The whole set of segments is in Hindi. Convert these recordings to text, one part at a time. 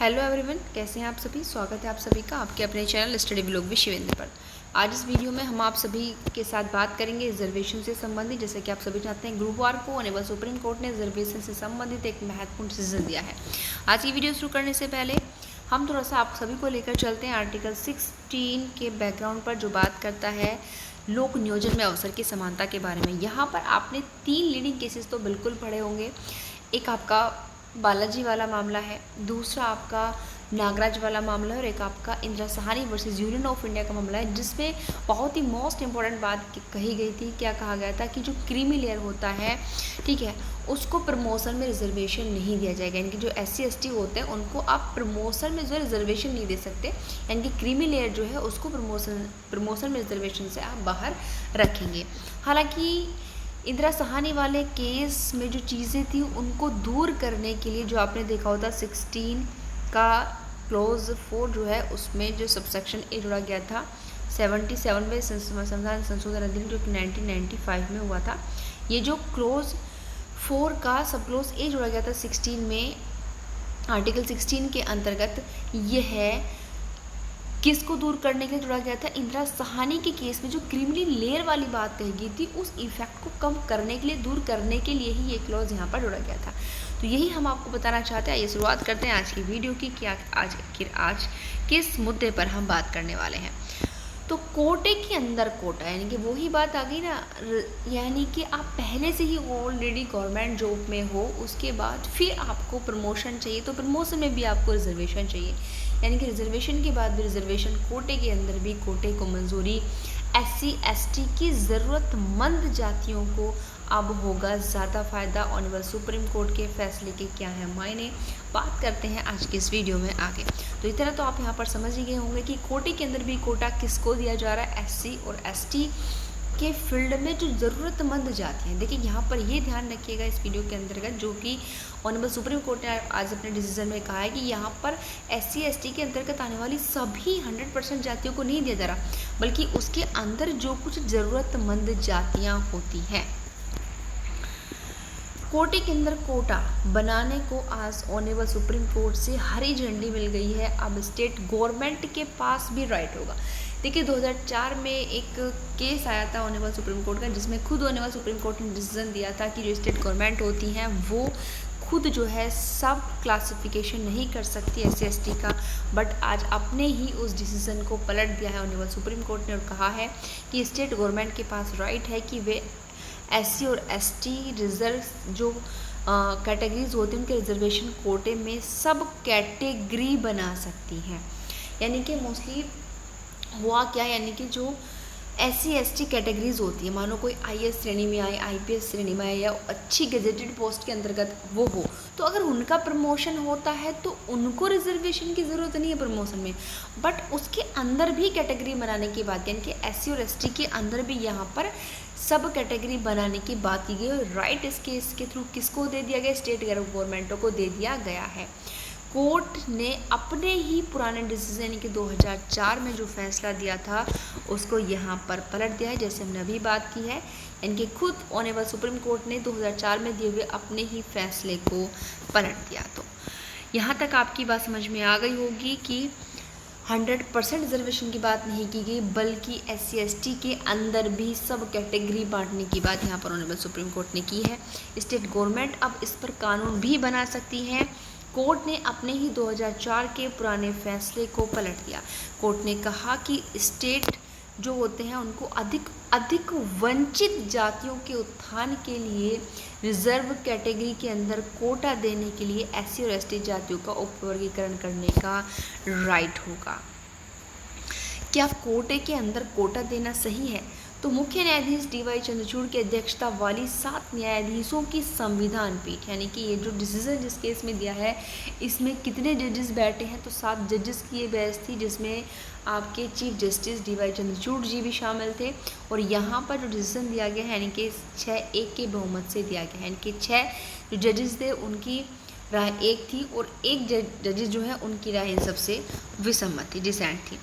हेलो एवरीवन, कैसे हैं आप सभी। स्वागत है आप सभी का आपके अपने channel study vlog with Shivendra पर। आज इस वीडियो में हम आप सभी के साथ बात करेंगे रिजर्वेशन से संबंधित। जैसे कि आप सभी जानते हैं, गुरुवार को ऑनरेबल सुप्रीम कोर्ट ने रिजर्वेशन से संबंधित एक महत्वपूर्ण डिसीजन दिया है। आज की वीडियो शुरू करने से पहले हम थोड़ा सा आप सभी को लेकर चलते हैं आर्टिकल 16 के बैकग्राउंड पर, जो बात करता है लोक नियोजन में अवसर की समानता के बारे में। यहाँ पर आपने 3 लीडिंग केसेस तो बिल्कुल पढ़े होंगे। एक आपका बालाजी वाला मामला है, दूसरा आपका नागराज वाला मामला है, और एक आपका Indira Sahani versus union of India का मामला है, जिसमें बहुत ही मोस्ट इंपॉर्टेंट बात कही गई थी। क्या कहा गया था कि जो क्रीमी लेयर होता है, ठीक है, उसको प्रमोशन में रिजर्वेशन नहीं दिया जाएगा। यानी कि जो SC ST होते हैं उनको आप प्रमोशन में जो है रिजर्वेशन नहीं दे सकते। यानी कि क्रीमी लेयर जो है उसको प्रमोशन में रिजर्वेशन से आप बाहर रखेंगे। हालांकि इंदिरा सहानी वाले केस में जो चीज़ें थी उनको दूर करने के लिए, जो आपने देखा होता 16 का क्लोज 4 जो है उसमें जो सबसेक्शन ए जोड़ा गया था 77वें संविधान संशोधन अधिनियम जो कि 1995 में हुआ था। ये जो क्लोज 4 का सब क्लोज ए जोड़ा गया था 16 में, आर्टिकल 16 के अंतर्गत, ये है किसको दूर करने के लिए जोड़ा गया था। इंदिरा सहानी के केस में जो क्रिमिनल लेयर वाली बात कही गई थी उस इफेक्ट को कम करने के लिए, दूर करने के लिए ही ये क्लॉज यहाँ पर जोड़ा गया था। तो यही हम आपको बताना चाहते हैं। ये शुरुआत करते हैं आज की वीडियो की कि आज किस मुद्दे पर हम बात करने वाले हैं। तो कोटे के अंदर कोटा, यानी कि वही बात आ गई ना, यानी कि आप पहले से ही ऑलरेडी गवर्नमेंट जॉब में हो, उसके बाद फिर आपको प्रमोशन चाहिए, तो प्रमोशन में भी आपको रिजर्वेशन चाहिए। यानी कि रिजर्वेशन के बाद भी रिजर्वेशन, कोटे के अंदर भी कोटे को मंजूरी। SC ST की ज़रूरतमंद जातियों को अब होगा ज़्यादा फ़ायदा। ऑनरेबल सुप्रीम कोर्ट के फैसले के क्या है मायने, बात करते हैं आज की इस वीडियो में आगे। तो इस तरह तो आप यहाँ पर समझ ही गए होंगे कि कोटे के अंदर भी कोटा किसको दिया जा रहा है, SC और ST के फील्ड में जो ज़रूरतमंद जाति हैं। देखिए यहाँ पर ये ध्यान रखिएगा इस वीडियो के अंतर्गत, जो कि ऑनरेबल सुप्रीम कोर्ट ने आज अपने डिसीजन में कहा है कि यहाँ पर SC ST के अंतर्गत आने वाली सभी 100% जातियों को नहीं दिया जा रहा, बल्कि उसके अंदर जो कुछ ज़रूरतमंद जातियाँ होती हैं। कोटे के अंदर कोटा बनाने को आज ऑनरेबल सुप्रीम कोर्ट से हरी झंडी मिल गई है। अब स्टेट गवर्नमेंट के पास भी राइट होगा। देखिए 2004 में एक केस आया था ऑनरेबल सुप्रीम कोर्ट का, जिसमें खुद ऑनरेबल सुप्रीम कोर्ट ने डिसीजन दिया था कि जो स्टेट गवर्नमेंट होती हैं वो खुद जो है सब क्लासिफिकेशन नहीं कर सकती SC ST का, बट आज अपने ही उस डिसीजन को पलट दिया है ऑनरेबल सुप्रीम कोर्ट ने और कहा है कि स्टेट गवर्नमेंट के पास राइट है कि वे SC और ST रिजर्व जो कैटेगरीज होती हैं उनके रिजर्वेशन कोटे में सब कैटेगरी बना सकती हैं। यानी कि मोस्टली हुआ क्या, यानी कि जो SC ST कैटेगरीज होती है, मानो कोई IAS श्रेणी में आए, IPS श्रेणी में आए, या अच्छी गजेटेड पोस्ट के अंतर्गत वो हो, तो अगर उनका प्रमोशन होता है तो उनको रिजर्वेशन की ज़रूरत नहीं है प्रमोशन में। बट उसके अंदर भी कैटेगरी बनाने की बात, यानी कि SC और ST के अंदर भी यहाँ पर सब कैटेगरी बनाने की बात की गई और राइट इस केस के थ्रू किसको दे दिया गया, स्टेट गवर्नमेंटों को दे दिया गया है। कोर्ट ने अपने ही पुराने डिसीजन यानी कि 2004 में जो फैसला दिया था उसको यहाँ पर पलट दिया है, जैसे हमने अभी बात की है। इनके खुद ऑनरेबल सुप्रीम कोर्ट ने 2004 में दिए हुए अपने ही फैसले को पलट दिया। तो यहाँ तक आपकी बात समझ में आ गई होगी कि 100% रिजर्वेशन की बात नहीं की गई, बल्कि SC ST के अंदर भी सब कैटेगरी बांटने की बात यहाँ पर ऑनरेबल सुप्रीम कोर्ट ने की है। स्टेट गवर्नमेंट अब इस पर कानून भी बना सकती है। कोर्ट ने अपने ही 2004 के पुराने फैसले को पलट दिया। कोर्ट ने कहा कि स्टेट जो होते हैं उनको अधिक वंचित जातियों के उत्थान के लिए रिजर्व कैटेगरी के अंदर कोटा देने के लिए SC और ST जातियों का उपवर्गीकरण करने का राइट होगा। क्या कोटे के अंदर कोटा देना सही है? तो मुख्य न्यायाधीश DY चंद्रचूड़ की अध्यक्षता वाली 7 न्यायाधीशों की संविधान पीठ, यानी कि ये जो डिसीजन जिस केस में दिया है इसमें कितने जजेस बैठे हैं, तो 7 जजेस की ये बहस थी, जिसमें आपके चीफ जस्टिस DY चंद्रचूड़ जी भी शामिल थे। और यहाँ पर जो डिसीजन दिया गया है यानी कि 6-1 के बहुमत से दिया गया है। यानी कि 6 जो जजेस थे उनकी राय 1 थी और 1 जजेस जो है उनकी राय इन सबसे विसम्मत थी, डिसेंट थी।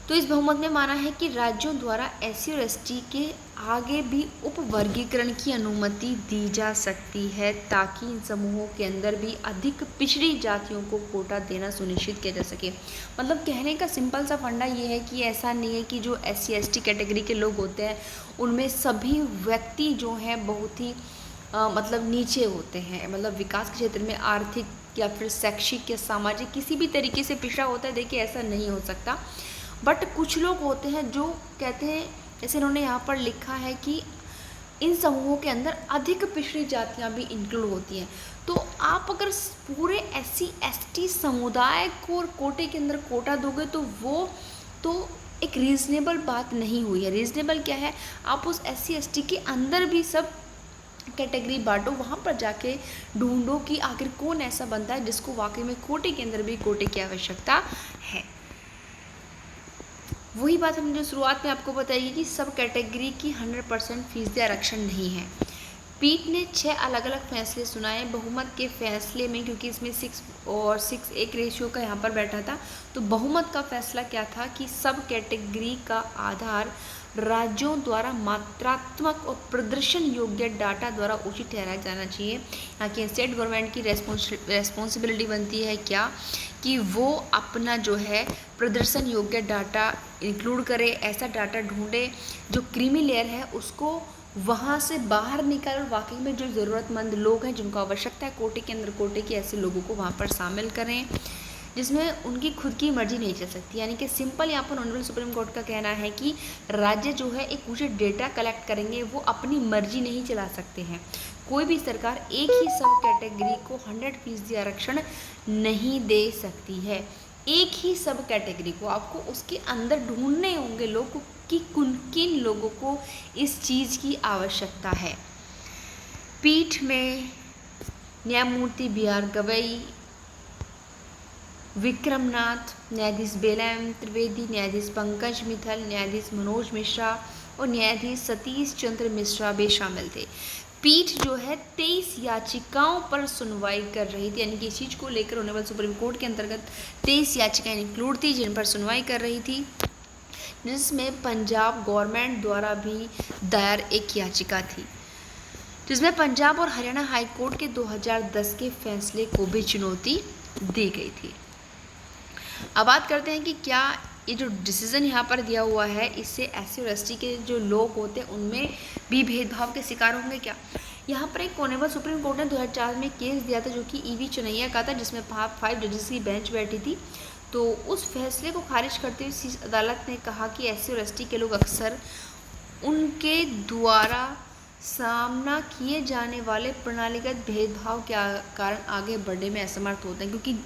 तो इस बहुमत में माना है कि राज्यों द्वारा SC और ST के आगे भी उपवर्गीकरण की अनुमति दी जा सकती है, ताकि इन समूहों के अंदर भी अधिक पिछड़ी जातियों को कोटा देना सुनिश्चित किया जा सके। मतलब कहने का सिंपल सा फंडा ये है कि ऐसा नहीं है कि जो SC ST कैटेगरी के लोग होते हैं उनमें सभी व्यक्ति जो हैं बहुत ही मतलब नीचे होते हैं, मतलब विकास के क्षेत्र में आर्थिक या फिर शैक्षिक या सामाजिक किसी भी तरीके से पिछड़ा होता है। देखिए ऐसा नहीं हो सकता, बट कुछ लोग होते हैं जो कहते हैं, जैसे इन्होंने यहाँ पर लिखा है कि इन समूहों के अंदर अधिक पिछड़ी जातियाँ भी इंक्लूड होती हैं। तो आप अगर पूरे SC ST समुदाय को कोटे के अंदर कोटा दोगे तो वो तो एक रीज़नेबल बात नहीं हुई है। रीज़नेबल क्या है, आप उस SC ST के अंदर भी सब कैटेगरी बांटो, वहाँ पर जाके ढूंढो कि आखिर कौन ऐसा बनता है जिसको वाकई में कोटे के अंदर भी कोटे की आवश्यकता है। वही बात हमने जो शुरुआत में आपको बताई कि सब कैटेगरी की 100% फीसदी आरक्षण नहीं है। पीठ ने 6 अलग अलग फैसले सुनाए बहुमत के फैसले में, क्योंकि इसमें 6 और 6 एक रेशियो का यहाँ पर बैठा था। तो बहुमत का फैसला क्या था कि सब कैटेगरी का आधार राज्यों द्वारा मात्रात्मक और प्रदर्शन योग्य डाटा द्वारा उचित ठहराया जाना चाहिए। यहाँ की स्टेट गवर्नमेंट की रेस्पॉन्सिबिलिटी बनती है क्या कि वो अपना जो है प्रदर्शन योग्य डाटा इंक्लूड करे, ऐसा डाटा ढूंढे जो क्रीमी लेयर है उसको वहाँ से बाहर निकाल और वाकई में जो ज़रूरतमंद लोग हैं जिनको आवश्यकता है कोटे के अंदर कोटे के, ऐसे लोगों को वहाँ पर शामिल करें जिसमें उनकी खुद की मर्जी नहीं चल सकती। यानी कि सिंपल यहाँ पर ऑनरेबल सुप्रीम कोर्ट का कहना है कि राज्य जो है एक उचित डेटा कलेक्ट करेंगे, वो अपनी मर्जी नहीं चला सकते हैं। कोई भी सरकार एक ही सब कैटेगरी को 100% आरक्षण नहीं दे सकती है। एक ही सब कैटेगरी को आपको उसके अंदर ढूंढने होंगे लोग कि किन लोगों को इस चीज़ की आवश्यकता है। पीठ में न्यायमूर्ति BR गवई, विक्रमनाथ, न्यायाधीश बेलाएम त्रिवेदी, न्यायाधीश पंकज मित्तल, न्यायाधीश मनोज मिश्रा और न्यायाधीश सतीश चंद्र मिश्रा भी शामिल थे। पीठ जो है 23 याचिकाओं पर सुनवाई कर रही थी, यानी कि इस चीज़ को लेकर ऑनरेबल सुप्रीम कोर्ट के अंतर्गत 23 याचिकाएं इंक्लूड थी जिन पर सुनवाई कर रही थी, जिसमें पंजाब गवर्नमेंट द्वारा भी दायर एक याचिका थी, जिसमें पंजाब और हरियाणा हाई कोर्ट के 2010 के फैसले को भी चुनौती दी गई थी। अब बात करते हैं कि क्या ये जो डिसीज़न यहाँ पर दिया हुआ है इससे SC और ST के जो लोग होते हैं उनमें भी भेदभाव के शिकार होंगे क्या। यहाँ पर एक ऑनरेबल सुप्रीम कोर्ट ने 2004 में केस दिया था जो कि EV चुनैया का था, जिसमें 5 जजेस की बेंच बैठी थी। तो उस फैसले को खारिज करते हुए शीर्ष अदालत ने कहा कि SC और ST के लोग अक्सर उनके द्वारा सामना किए जाने वाले प्रणालीगत भेदभाव के कारण आगे बढ़ने में असमर्थ होते हैं, क्योंकि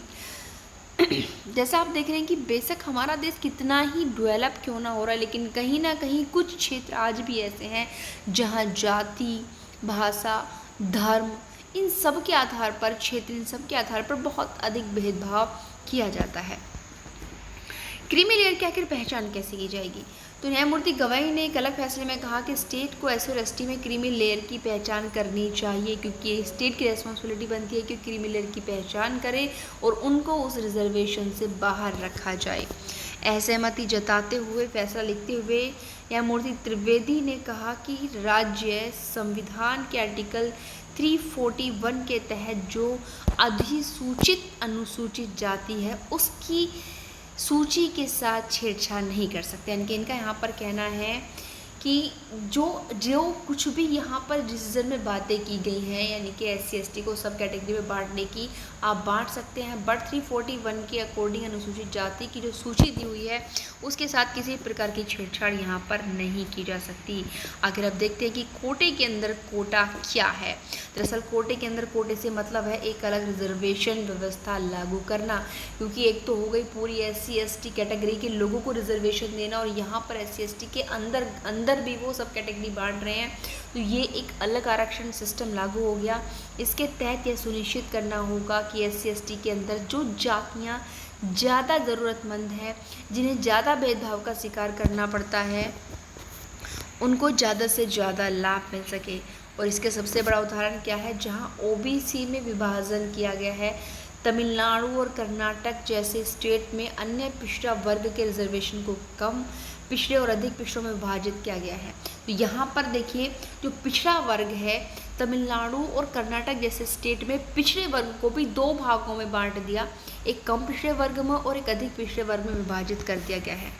जैसा आप देख रहे हैं कि बेशक हमारा देश कितना ही डेवलप क्यों ना हो रहा है, लेकिन कहीं ना कहीं कुछ क्षेत्र आज भी ऐसे हैं जहां जाति, भाषा, धर्म, इन सब के आधार पर, क्षेत्र, इन सब के आधार पर बहुत अधिक भेदभाव किया जाता है। क्रीमी लेयर की आखिर पहचान कैसे की जाएगी। तो न्यायमूर्ति गवई ने एक अलग फैसले में कहा कि स्टेट को SC और ST में क्रीमी लेयर की पहचान करनी चाहिए, क्योंकि स्टेट की रिस्पॉन्सिबिलिटी बनती है कि क्रीमी लेयर की पहचान करे और उनको उस रिजर्वेशन से बाहर रखा जाए। असहमति जताते हुए फैसला लिखते हुए न्यायमूर्ति त्रिवेदी ने कहा कि राज्य संविधान के आर्टिकल 341 के तहत जो अधिसूचित अनुसूचित जाति है उसकी सूची के साथ छेड़छाड़ नहीं कर सकते। यानी कि इनका यहाँ पर कहना है कि जो कुछ भी यहाँ पर डिसीजन में बातें की गई हैं, यानी कि SC ST को सब कैटेगरी में बांटने की आप बांट सकते हैं, बट 341 के अकॉर्डिंग अनुसूचित जाति की जो सूची दी हुई है उसके साथ किसी प्रकार की छेड़छाड़ यहाँ पर नहीं की जा सकती। आखिर अब देखते हैं कि कोटे के अंदर कोटा क्या है। दरअसल कोटे के अंदर कोटे से मतलब है एक अलग रिजर्वेशन व्यवस्था लागू करना, क्योंकि एक तो हो गई पूरी SC ST कैटेगरी के लोगों को रिजर्वेशन देना और यहाँ पर SC ST के अंदर भी वो सब कैटेगरी बांट रहे हैं, तो ये एक अलग आरक्षण सिस्टम लागू हो गया। इसके तहत यह सुनिश्चित करना होगा कि SC ST के अंदर जो जातियाँ ज़्यादा ज़रूरतमंद हैं, जिन्हें ज़्यादा भेदभाव का शिकार करना पड़ता है, उनको ज़्यादा से ज़्यादा लाभ मिल सके। और इसके सबसे बड़ा उदाहरण क्या है, जहाँ OBC में विभाजन किया गया है तमिलनाडु और कर्नाटक जैसे स्टेट में अन्य पिछड़ा वर्ग के रिजर्वेशन को कम पिछड़े और अधिक पिछड़ों में विभाजित किया गया है। तो यहाँ पर देखिए जो पिछड़ा वर्ग है तमिलनाडु और कर्नाटक जैसे स्टेट में पिछड़े वर्ग को भी दो भागों में बांट दिया, एक कम पिछड़े वर्ग में और एक अधिक पिछड़े वर्ग में विभाजित कर दिया गया है।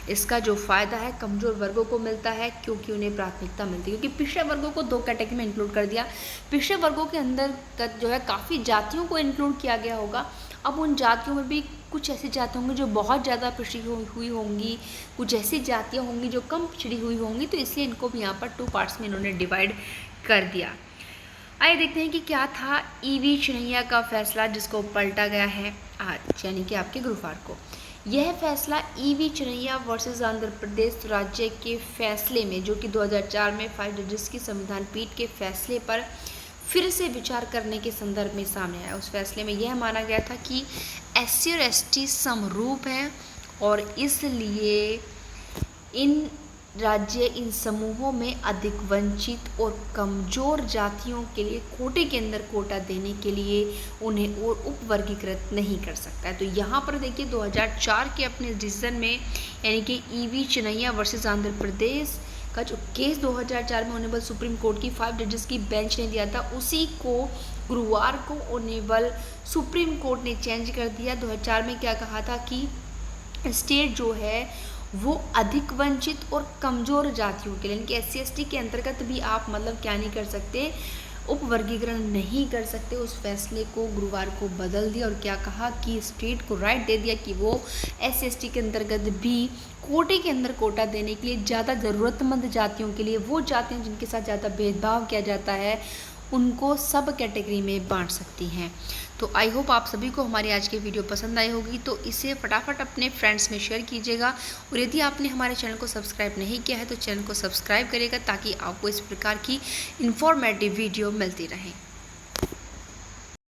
इसका जो फ़ायदा है कमज़ोर वर्गों को मिलता है क्योंकि उन्हें प्राथमिकता मिलती है, क्योंकि पिछड़े वर्गों को दो कैटेगरी में इंक्लूड कर दिया। पिछड़े वर्गों के अंदर जो है काफ़ी जातियों को इंक्लूड किया गया होगा। अब उन जातियों में भी कुछ ऐसी जातियाँ होंगी जो बहुत ज़्यादा पिछड़ी हुई होंगी, कुछ ऐसी जातियाँ होंगी जो कम पिछड़ी हुई होंगी, तो इसलिए इनको भी यहाँ पर 2 पार्ट्स में इन्होंने डिवाइड कर दिया। आइए देखते हैं कि क्या था ईवी चिनैया का फैसला जिसको पलटा गया है आज, यानी कि आपके गुरुवार को। यह फैसला ईवी चिनैया वर्सेस आंध्र प्रदेश राज्य के फैसले में, जो कि 2004 में 5 जजेस की संविधान पीठ के फैसले पर फिर से विचार करने के संदर्भ में सामने आया। उस फैसले में यह माना गया था कि SC और ST समरूप हैं और इसलिए इन राज्य इन समूहों में अधिक वंचित और कमज़ोर जातियों के लिए कोटे के अंदर कोटा देने के लिए उन्हें और उपवर्गीकृत नहीं कर सकता है। तो यहाँ पर देखिए 2004 के अपने डिसीजन में, यानी कि ईवी चिनैया वर्सेस आंध्र प्रदेश का जो केस 2004 में ऑनरेबल सुप्रीम कोर्ट की 5 जजेस की बेंच ने दिया था, उसी को गुरुवार को ऑनरेबल सुप्रीम कोर्ट ने चेंज कर दिया। 2004 में क्या कहा था कि स्टेट जो है वो अधिक वंचित और कमज़ोर जातियों के लिए, यानी कि SC ST के अंतर्गत भी आप मतलब क्या नहीं कर सकते, उपवर्गीकरण नहीं कर सकते। उस फैसले को गुरुवार को बदल दिया और क्या कहा कि स्टेट को राइट दे दिया कि वो SC ST के अंतर्गत भी कोटे के अंदर कोटा देने के लिए ज़्यादा ज़रूरतमंद जातियों के लिए, वो जातियाँ जिनके साथ ज़्यादा भेदभाव किया जाता है, उनको सब कैटेगरी में बांट सकती हैं। तो आई होप आप सभी को हमारी आज की वीडियो पसंद आई होगी, तो इसे फटाफट अपने फ्रेंड्स में शेयर कीजिएगा और यदि आपने हमारे चैनल को सब्सक्राइब नहीं किया है तो चैनल को सब्सक्राइब करिएगा ताकि आपको इस प्रकार की इन्फॉर्मेटिव वीडियो मिलती रहे।